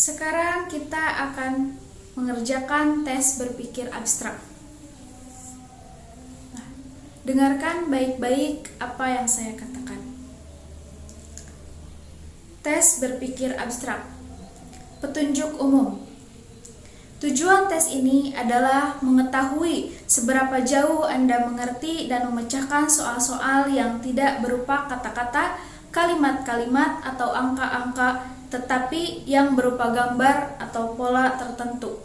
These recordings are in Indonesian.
Sekarang kita akan mengerjakan tes berpikir abstrak. Nah, dengarkan baik-baik apa yang saya katakan. Tes berpikir abstrak. Petunjuk umum. Tujuan tes ini adalah mengetahui seberapa jauh Anda mengerti dan memecahkan soal-soal yang tidak berupa kata-kata, kalimat-kalimat, atau angka-angka, tetapi yang berupa gambar atau pola tertentu.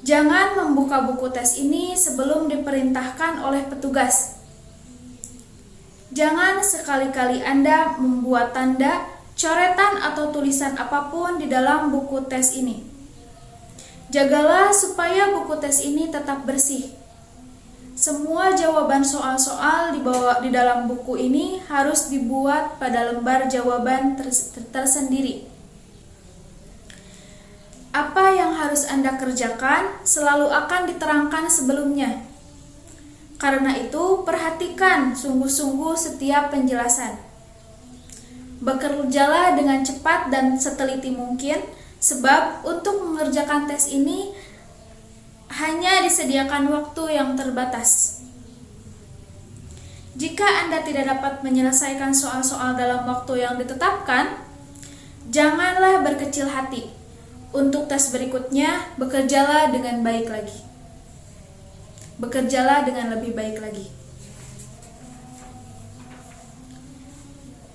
Jangan membuka buku tes ini sebelum diperintahkan oleh petugas. Jangan sekali-kali Anda membuat tanda, coretan, atau tulisan apapun di dalam buku tes ini. Jagalah supaya buku tes ini tetap bersih. Semua jawaban soal-soal di dalam buku ini harus dibuat pada lembar jawaban tersendiri. Apa yang harus Anda kerjakan selalu akan diterangkan sebelumnya. Karena itu, perhatikan sungguh-sungguh setiap penjelasan. Bekerjalah dengan cepat dan seteliti mungkin, sebab untuk mengerjakan tes ini hanya disediakan waktu yang terbatas. Jika Anda tidak dapat menyelesaikan soal-soal dalam waktu yang ditetapkan, janganlah berkecil hati. Untuk tes berikutnya, bekerjalah dengan baik lagi. Bekerjalah dengan lebih baik lagi.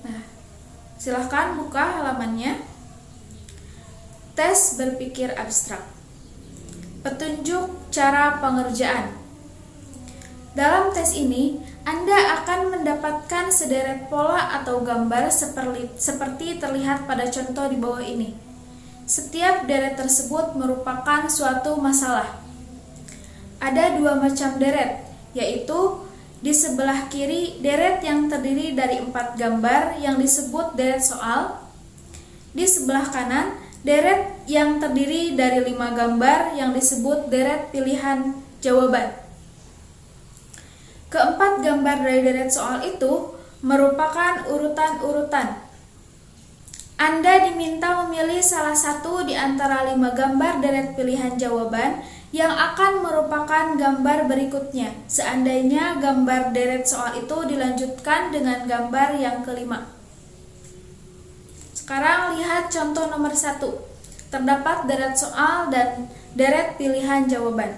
Nah, silahkan buka halamannya. Tes berpikir abstrak. Petunjuk cara pengerjaan. Dalam tes ini, Anda akan mendapatkan sederet pola atau gambar seperti terlihat pada contoh di bawah ini. Setiap deret tersebut merupakan suatu masalah. Ada dua macam deret, yaitu di sebelah kiri deret yang terdiri dari 4 gambar yang disebut deret soal. Di sebelah kanan deret yang terdiri dari 5 gambar yang disebut deret pilihan jawaban. Keempat gambar dari deret soal itu merupakan urutan-urutan. Anda diminta memilih salah satu di antara 5 gambar deret pilihan jawaban yang akan merupakan gambar berikutnya, seandainya gambar deret soal itu dilanjutkan dengan gambar yang kelima. Sekarang lihat contoh nomor 1. Terdapat deret soal dan deret pilihan jawaban.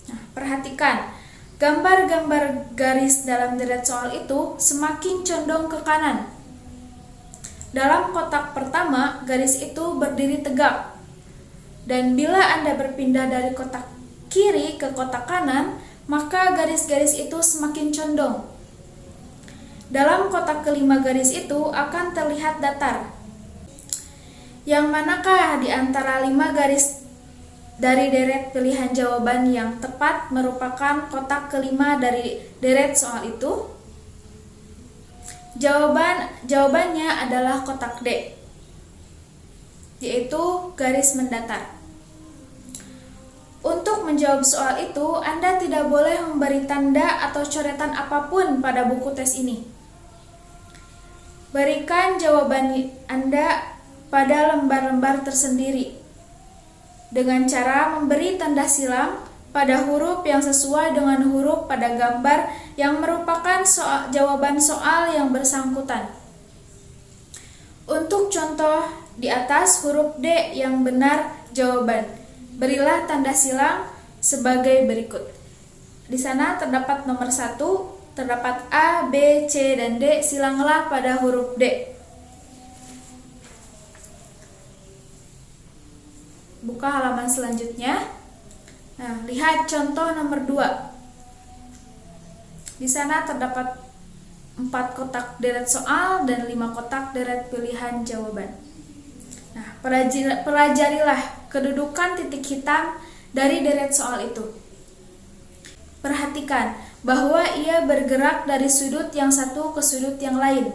Nah, perhatikan, gambar-gambar garis dalam deret soal itu semakin condong ke kanan. Dalam kotak pertama, garis itu berdiri tegak. Dan bila Anda berpindah dari kotak kiri ke kotak kanan, maka garis-garis itu semakin condong. Dalam kotak kelima garis itu akan terlihat datar. Yang manakah di antara 5 garis dari deret pilihan jawaban yang tepat merupakan kotak kelima dari deret soal itu? Jawabannya adalah kotak D, yaitu garis mendatar. Untuk menjawab soal itu, Anda tidak boleh memberi tanda atau coretan apapun pada buku tes ini. Berikan jawaban Anda pada lembar-lembar tersendiri dengan cara memberi tanda silang pada huruf yang sesuai dengan huruf pada gambar yang merupakan jawaban soal yang bersangkutan. Untuk contoh di atas, huruf D yang benar jawaban. Berilah tanda silang sebagai berikut. Di sana terdapat nomor 1, terdapat A, B, C, dan D. Silanglah pada huruf D. Buka halaman selanjutnya. Nah, lihat contoh nomor 2. Di sana terdapat 4 kotak deret soal dan 5 kotak deret pilihan jawaban. Nah, pelajarilah kedudukan titik hitam dari deret soal itu. Perhatikan bahwa ia bergerak dari sudut yang satu ke sudut yang lain,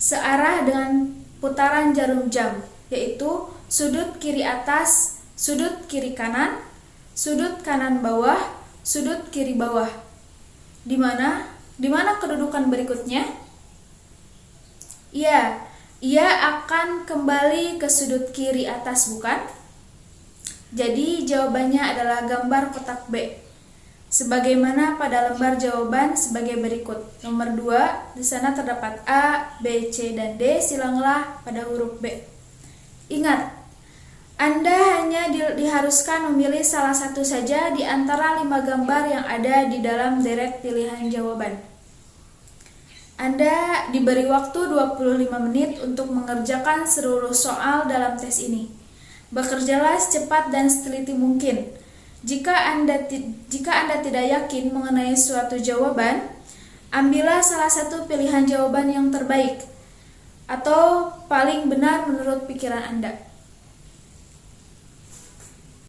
searah dengan putaran jarum jam, yaitu sudut kiri atas, sudut kiri kanan, sudut kanan bawah, sudut kiri bawah. Di mana kedudukan berikutnya? Ya, Ia akan kembali ke sudut kiri atas, bukan? Jadi jawabannya adalah gambar kotak B. Sebagaimana pada lembar jawaban sebagai berikut. Nomor 2, di sana terdapat A, B, C, dan D. Silanglah pada huruf B. Ingat, Anda hanya diharuskan memilih salah satu saja di antara 5 gambar yang ada di dalam deret pilihan jawaban. Anda diberi waktu 25 menit untuk mengerjakan seluruh soal dalam tes ini. Bekerjalah secepat dan seteliti mungkin. Jika Anda tidak yakin mengenai suatu jawaban, ambillah salah satu pilihan jawaban yang terbaik atau paling benar menurut pikiran Anda.